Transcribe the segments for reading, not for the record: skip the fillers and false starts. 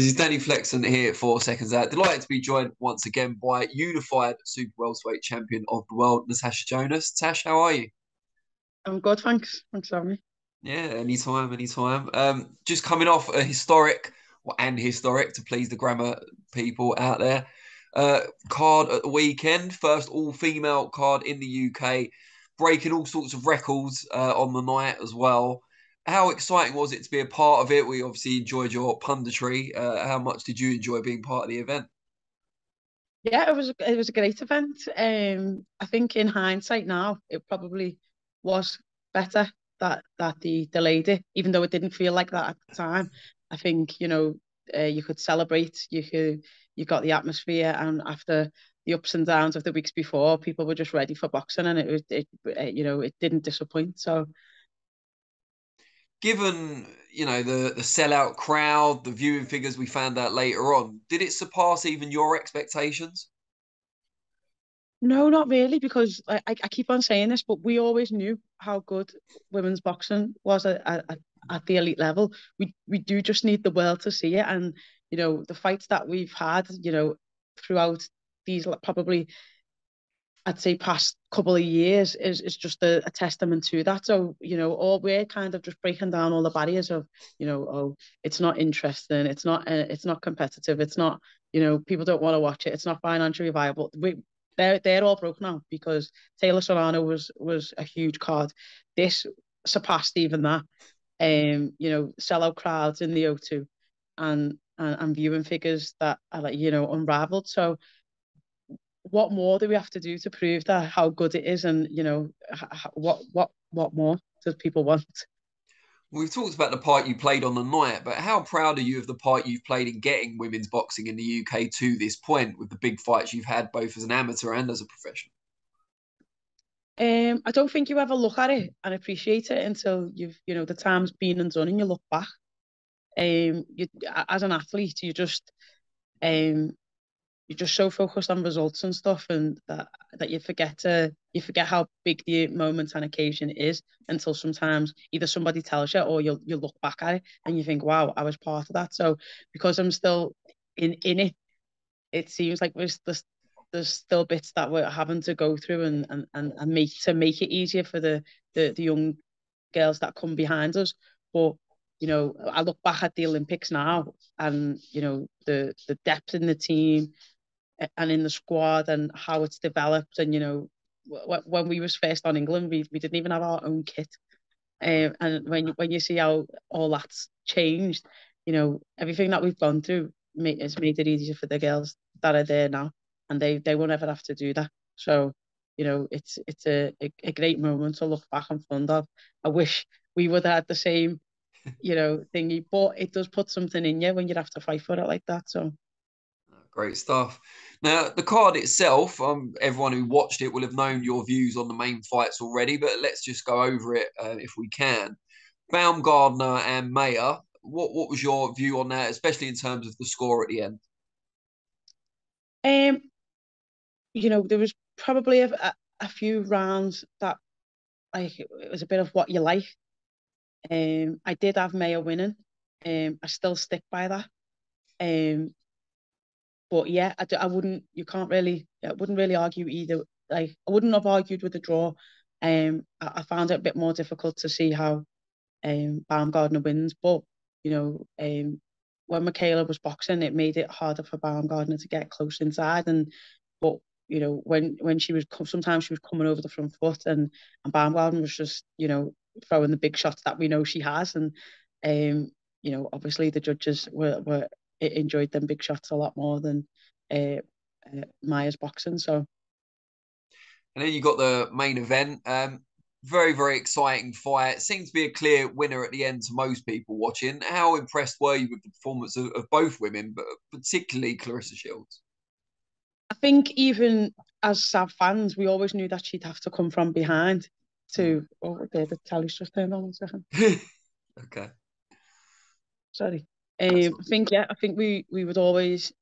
This is Danny Flexon here for Seconds Out. Delighted to be joined once again by unified super welterweight champion of the world, Natasha Jonas. Tash, how are you? I'm good, thanks. Thanks for having me. Yeah, anytime, anytime. Just coming off a historic, and historic to please the grammar people out there, card at the weekend. First all-female card in the UK, breaking all sorts of records on the night as well. How exciting was it to be a part of it? We obviously enjoyed your punditry. How much did you enjoy being part of the event? Yeah, it was a great event. I think in hindsight now, it probably was better that they delayed it, even though it didn't feel like that at the time. I think you could celebrate, you got the atmosphere, and after the ups and downs of the weeks before, people were just ready for boxing, and it didn't disappoint. So Given the sellout crowd, the viewing figures we found out later on, did it surpass even your expectations? no, not really, because I keep on saying this, but we always knew how good women's boxing was at the elite level. We do just need the world to see it, and the fights that we've had, throughout these probably I'd say past couple of years is just a testament to that. So, all we're kind of just breaking down all the barriers of, oh, it's not interesting, it's not competitive, it's not, people don't want to watch it, it's not financially viable. They're all broke now because Taylor Solano was a huge card. This surpassed even that. Sellout crowds in the O2 and viewing figures that are like, unrivaled. So what more do we have to do to prove that how good it is, and what more does people want? We've talked about the part you played on the night, but how proud are you of the part you've played in getting women's boxing in the UK to this point with the big fights you've had both as an amateur and as a professional? I don't think you ever look at it and appreciate it until the time's been and done, and you look back. You as an athlete, um you're just so focused on results and stuff, and that you forget how big the moment and occasion is until sometimes either somebody tells you, or you look back at it and you think, wow, I was part of that. So because I'm still in it, it seems like there's still bits that we're having to go through, and make it easier for the young girls that come behind us. But I look back at the Olympics now, and the depth in the team and in the squad, and how it's developed. And when we was first on England, we didn't even have our own kit. And when you see how all that's changed, everything that we've gone through has made it easier for the girls that are there now, and they won't ever have to do that. So it's a great moment to look back and fond of. I wish we would have had the same thingy, but it does put something in you when you have to fight for it like that. So Great stuff. Now, the card itself, everyone who watched it will have known your views on the main fights already, but let's just go over it if we can. Baumgardner and Mayer, what was your view on that, especially in terms of the score at the end? um there was probably a few rounds that, like, it was a bit of what you like. I did have Mayo winning. I still stick by that. Um, but yeah, I wouldn't. You can't really. I wouldn't really argue either. Like, I wouldn't have argued with the draw. I found it a bit more difficult to see how Baumgardner wins. But when Michaela was boxing, it made it harder for Baumgardner to get close inside. But when she was sometimes she was coming over the front foot, and Baumgardner was just throwing the big shots that we know she has. And obviously the judges were enjoyed them big shots a lot more than Maya's boxing. So And then you got the main event. Very, very exciting fight. Seemed to be a clear winner at the end to most people watching. How impressed were you with the performance of both women, but particularly Claressa Shields? I think even as Sav fans, we always knew that she'd have to come from behind to. Oh, okay, the tally's just turned on 1 second. Okay. Sorry. I think we would always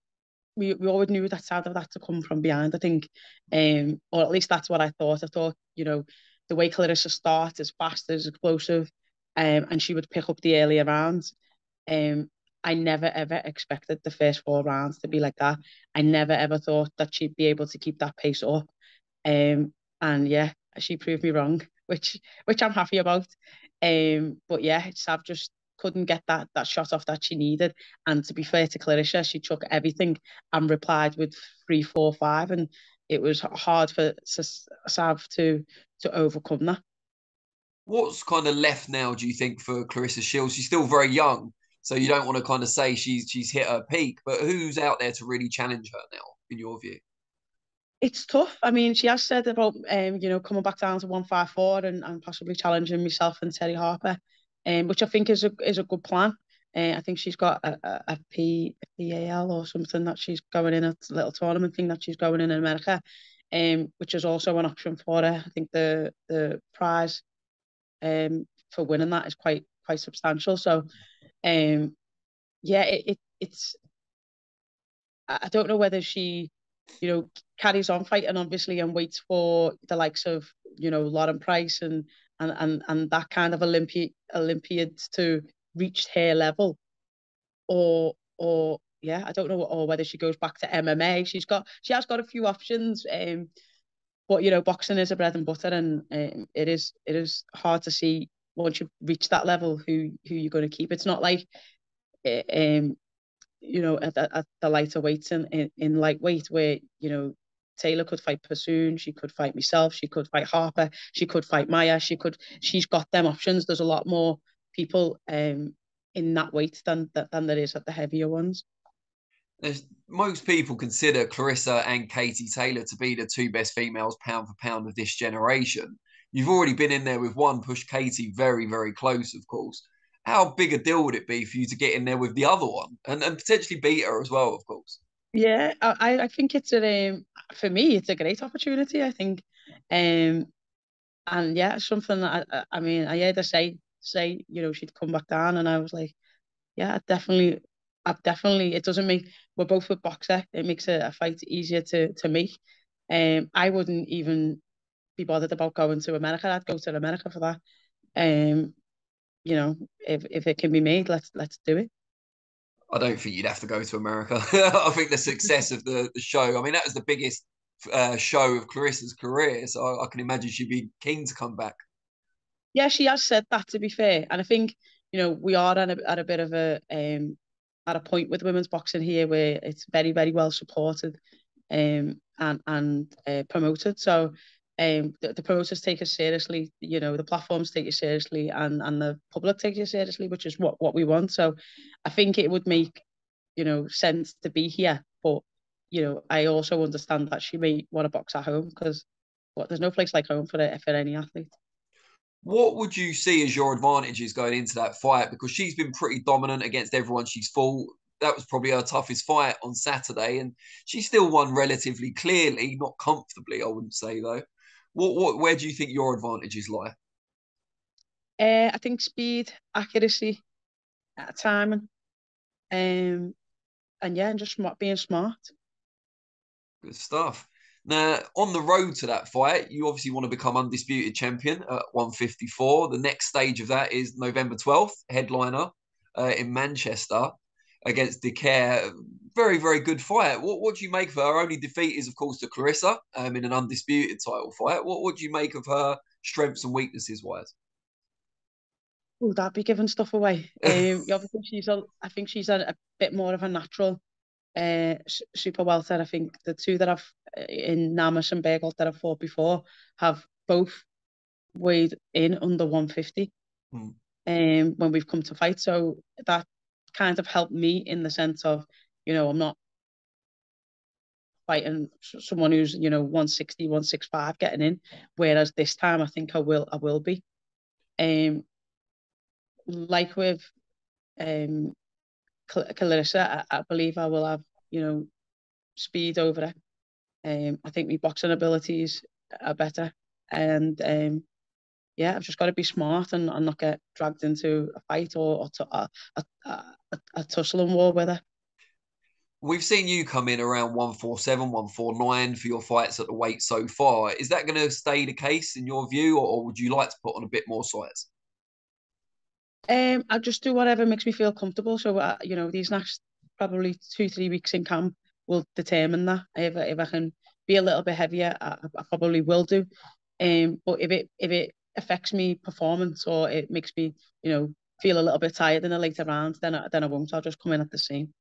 we always knew that side of that to come from behind. I think, or at least that's what I thought. I thought, the way Clarissa starts is fast, is explosive, and she would pick up the earlier rounds. Um, I never ever expected the first 4 rounds to be like that. I never ever thought that she'd be able to keep that pace up. And yeah, she proved me wrong, which I'm happy about. But yeah, Sav just couldn't get that shot off that she needed. And to be fair to Claressa, she took everything and replied with 3-4-5, and it was hard for Sav to overcome that. What's kind of left now, do you think, for Claressa Shields? She's still very young, so you don't want to kind of say she's hit her peak, but who's out there to really challenge her now, in your view? It's tough. I mean, she has said about coming back down to 154 and possibly challenging myself and Terry Harper, which I think is a good plan. I think she's got a PAL or something that she's going in, a little tournament thing that she's going in America, which is also an option for her. I think the prize for winning that is quite substantial. So yeah, it's I don't know whether she, carries on fighting obviously and waits for the likes of, Lauren Price and that kind of Olympiads to reach her level, or yeah, I don't know, or whether she goes back to MMA. She has got a few options, but boxing is a bread and butter, and it is hard to see once you reach that level who you're going to keep. It's not like um at the lighter weights in lightweight where, Taylor could fight Pursoon, she could fight myself, she could fight Harper, she could fight Maya, she's got them options. There's a lot more people in that weight than there is at the heavier ones. Most people consider Claressa and Katie Taylor to be the two best females pound for pound of this generation. You've already been in there with one, push Katie very, very close, of course. How big a deal would it be for you to get in there with the other one and potentially beat her as well, of course? Yeah, I think it's for me it's a great opportunity. I think, and yeah, something that I mean I heard her say she'd come back down, and I was like, yeah, I've definitely. It doesn't make we're both a boxer. It makes a fight easier to make. I wouldn't even be bothered about going to America. I'd go to America for that. Um, if it can be made, let's do it. I don't think you'd have to go to America. I think the success of the show, I mean, that was the biggest show of Claressa's career. So I can imagine she'd be keen to come back. Yeah, she has said that, to be fair, and I think we are at a bit of at a point with women's boxing here where it's very very well supported, and promoted. So the promoters take us seriously, the platforms take you seriously, and the public take you seriously, which is what we want. So I think it would make sense to be here, but I also understand that she may want to box at home because there's no place like home for any athlete. What would you see as your advantages going into that fight? Because she's been pretty dominant against everyone she's fought. That was probably her toughest fight on Saturday, and she still won relatively clearly, not comfortably, I wouldn't say though. Where do you think your advantages lie? I think speed, accuracy, timing, and yeah, and just being smart. Good stuff. Now, on the road to that fight, you obviously want to become undisputed champion at 154. The next stage of that is November 12th, headliner in Manchester against Decare. Very, very good fight. What do you make of her? Her only defeat is, of course, to Claressa in an undisputed title fight. What do you make of her strengths and weaknesses wise? Oh, that'd be giving stuff away. Obviously, I think she's a bit more of a natural super welter. I think the two that I've in Namas and Bergholt that I've fought before have both weighed in under 150 Hmm. when we've come to fight. So that kind of helped me in the sense of, I'm not fighting someone who's, 160, 165 getting in. Whereas this time I think I will be. Um, like with um Claressa, I believe I will have, speed over her. I think my boxing abilities are better, and yeah, I've just got to be smart and not get dragged into a fight or a tussling war with her. We've seen you come in around 147, 149 for your fights at the weight so far. Is that going to stay the case in your view, or would you like to put on a bit more size? I just do whatever makes me feel comfortable. So, these next probably 2, 3 weeks in camp will determine that. If I can be a little bit heavier, I probably will do. But if it affects me performance or it makes me, feel a little bit tired in the later rounds, then I won't. I'll just come in at the same.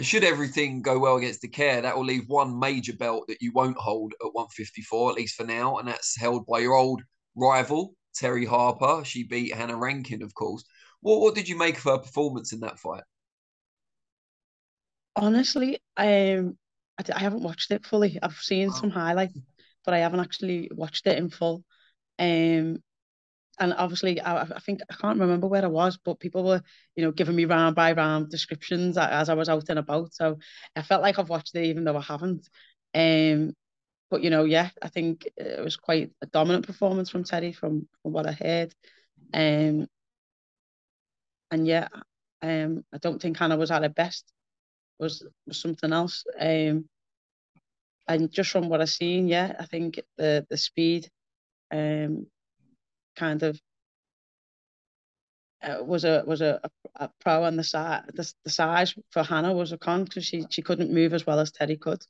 Should everything go well against the care, that will leave one major belt that you won't hold at 154, at least for now, and that's held by your old rival, Terry Harper. She beat Hannah Rankin, of course. What did you make of her performance in that fight? Honestly, I haven't watched it fully. I've seen some highlights, but I haven't actually watched it in full. Um, and obviously, I think I can't remember where I was, but people were, giving me round by round descriptions as I was out and about. So I felt like I've watched it, even though I haven't. Um, but yeah, I think it was quite a dominant performance from Terry, from what I heard. Um, and yeah, I don't think Hannah was at her best. Was something else. And just from what I've seen, yeah, I think the speed, kind of was a pro, and the size for Hannah was a con because she couldn't move as well as Terry could.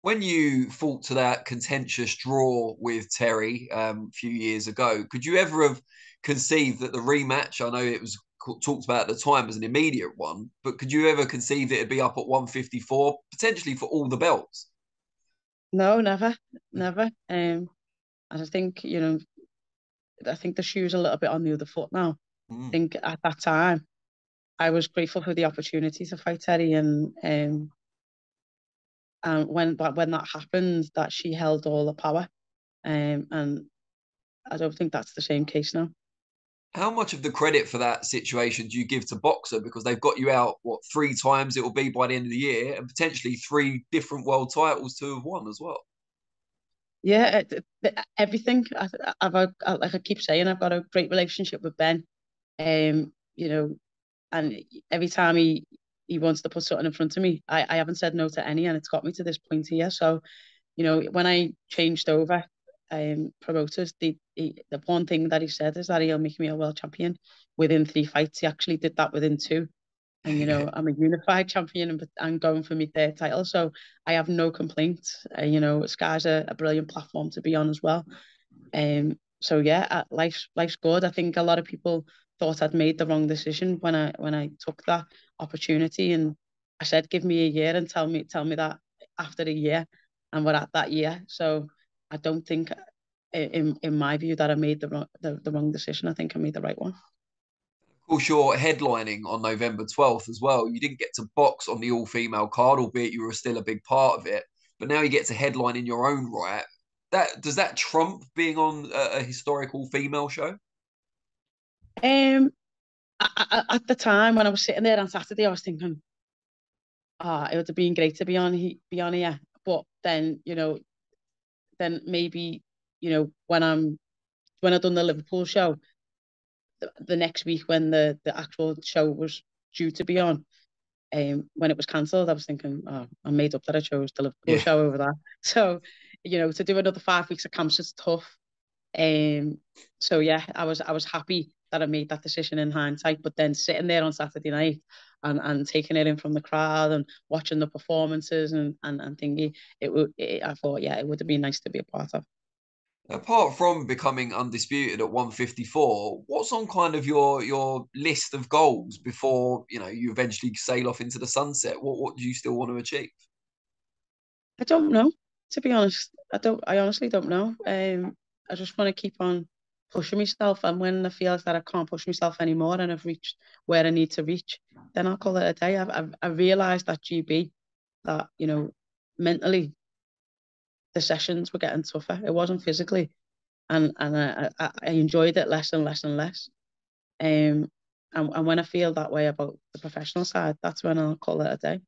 When you fought to that contentious draw with Terry a few years ago, could you ever have conceived that the rematch? I know it was talked about at the time as an immediate one, but could you ever conceive that it'd be up at 154, potentially for all the belts? No, never, never. And I think I think the shoe's a little bit on the other foot now. I Mm. think at that time I was grateful for the opportunity to fight Terry, and when that happened, that she held all the power. And I don't think that's the same case now. How much of the credit for that situation do you give to Boxer? Because they've got you out, what, 3 times it will be by the end of the year, and potentially 3 different world titles to have won as well. Yeah, everything. Like I keep saying, I've got a great relationship with Ben. Um, you know, and every time he wants to put something in front of me, I haven't said no to any, and it's got me to this point here. So, when I changed over promoters, the one thing that he said is that he'll make me a world champion within 3 fights. He actually did that within two. And I'm a unified champion, and going for my third title, so I have no complaints. Sky's a brilliant platform to be on as well. So yeah, life's good. I think a lot of people thought I'd made the wrong decision when I took that opportunity, and I said, give me a year and tell me that after a year, and we're at that year. So I don't think, in my view, that I made the wrong decision. I think I made the right one. Of course, you're headlining on November 12th as well. You didn't get to box on the all-female card, albeit you were still a big part of it. But now you get to headline in your own right. Does that trump being on a historical female show? Um, at the time when I was sitting there on Saturday, I was thinking, it would have been great to be on here. But then maybe, when I done the Liverpool show, the next week when the actual show was due to be on, when it was cancelled, I was thinking, oh, I made up that I chose the Liverpool Yeah. show over that. So, to do another 5 weeks of camps is tough. So yeah, I was happy that I made that decision in hindsight. But then sitting there on Saturday night and taking it in from the crowd and watching the performances and thinking, I thought, yeah, it would have been nice to be a part of. Apart from becoming undisputed at 154, what's on kind of your list of goals before you eventually sail off into the sunset? What do you still want to achieve? I don't know, to be honest. I honestly don't know. I just want to keep on pushing myself, and when I feel that I can't push myself anymore and I've reached where I need to reach, then I'll call it a day. I realised that GB, that mentally the sessions were getting tougher. It wasn't physically, and I enjoyed it less and less and less. And when I feel that way about the professional side, that's when I'll call it a day.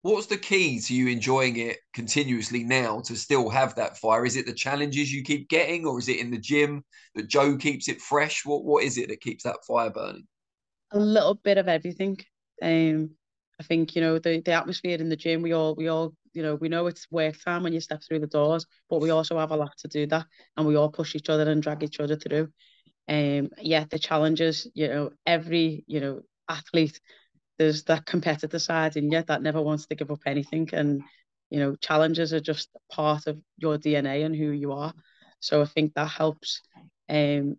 What's the key to you enjoying it continuously now to still have that fire? Is it the challenges you keep getting, or is it in the gym that Joe keeps it fresh? What is it that keeps that fire burning? A little bit of everything. I think the atmosphere in the gym. We all we know it's work time when you step through the doors, but we also have a lot to do that, and we all push each other and drag each other through. Yeah, the challenges, every, athlete, there's that competitor side in you that never wants to give up anything. And, challenges are just part of your DNA and who you are. So I think that helps. And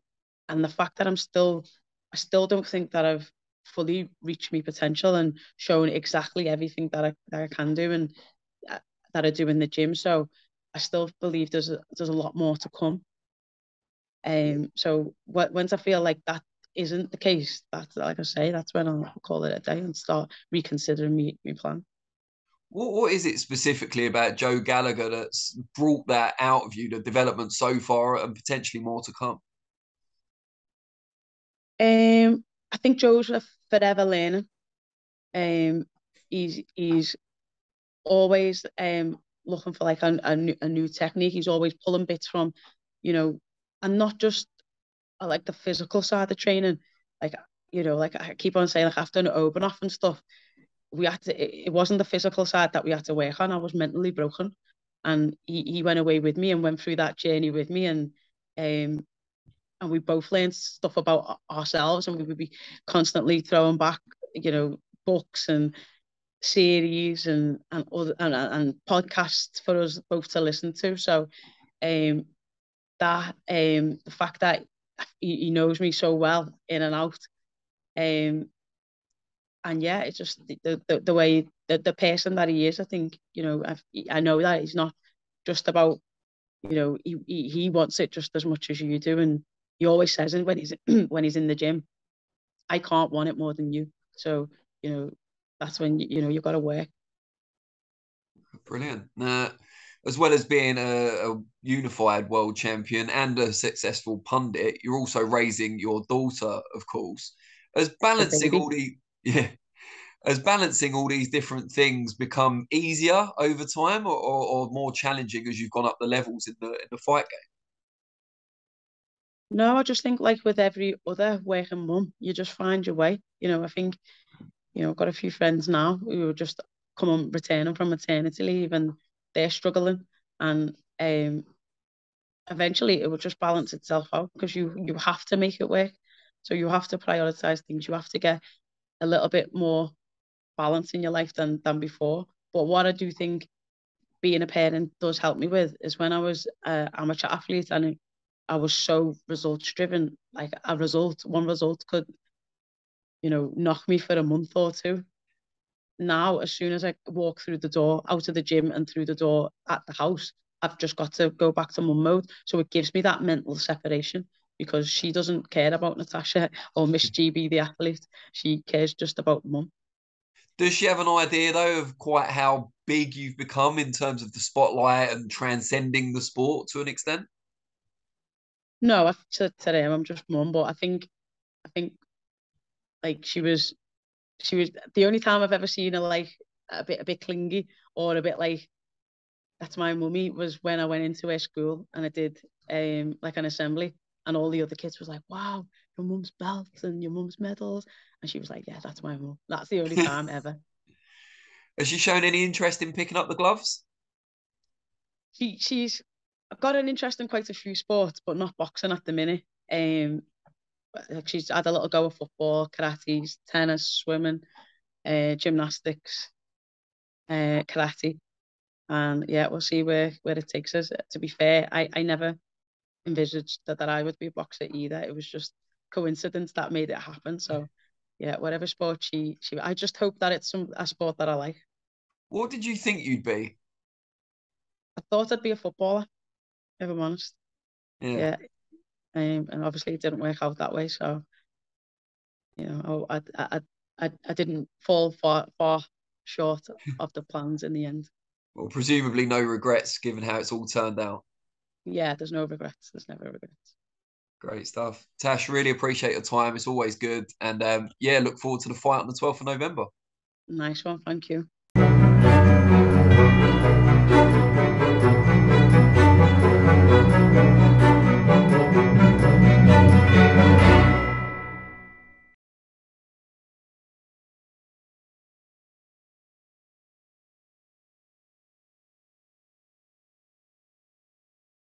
the fact that I still don't think that I've fully reached my potential and shown exactly everything that I can do and that I do in the gym. So I still believe there's a lot more to come. So once I feel like that isn't the case, that's, like I say, that's when I'll call it a day and start reconsidering my plan. What is it specifically about Joe Gallagher that's brought that out of you, the development so far, and potentially more to come? I think Joe's a forever learning. He's always looking for like a new technique. He's always pulling bits from, and not just like the physical side of training. Like, like I keep on saying, like after an open off and stuff, we had to, it wasn't the physical side that we had to work on. I was mentally broken. And he went away with me and went through that journey with me. And we both learned stuff about ourselves, and we would be constantly throwing back, books and series and podcasts for us both to listen to. So the fact that he knows me so well in and out, and yeah, it's just the way the person that he is. I think, I know that he's not just about, he wants it just as much as you do, and he always says it when he's when he's in the gym, I can't want it more than you. So, that's when you've got to work. Brilliant. As well as being a unified world champion and a successful pundit, you're also raising your daughter, of course. As balancing all these different things become easier over time, or more challenging as you've gone up the levels in the fight game? No, I just think like with every other working mum, you just find your way. I think, I've got a few friends now who are just returning from maternity leave, and they're struggling. And eventually it will just balance itself out, because you have to make it work. So you have to prioritize things. You have to get a little bit more balance in your life than before. But what I do think being a parent does help me with is when I was an amateur athlete and I was so results driven, like one result could, knock me for a month or two. Now, as soon as I walk through the door, out of the gym and through the door at the house, I've just got to go back to mum mode. So it gives me that mental separation, because she doesn't care about Natasha or Miss GB, the athlete. She cares just about mum. Does she have an idea, though, of quite how big you've become in terms of the spotlight and transcending the sport to an extent? No, today I'm just mum, but I think like she was the only time I've ever seen her like a bit clingy or a bit like, that's my mummy, was when I went into her school and I did like an assembly, and all the other kids was like, wow, your mum's belts and your mum's medals, and she was like, yeah, that's my mum. That's the only time ever. Has she shown any interest in picking up the gloves? She's got an interest in quite a few sports, but not boxing at the minute. Like she's had a little go of football, karate, tennis, swimming, gymnastics, karate. And yeah, we'll see where it takes us. To be fair, I never envisaged that I would be a boxer either. It was just coincidence that made it happen. So yeah, whatever sport she I just hope that it's a sport that I like. What did you think you'd be? I thought I'd be a footballer, if I'm honest. Yeah. Yeah. And obviously it didn't work out that way. So, I didn't fall far short of the plans in the end. Well, presumably no regrets given how it's all turned out. Yeah, there's no regrets. There's never regrets. Great stuff. Tash, really appreciate your time. It's always good. And yeah, look forward to the fight on the 12th of November. Nice one. Thank you.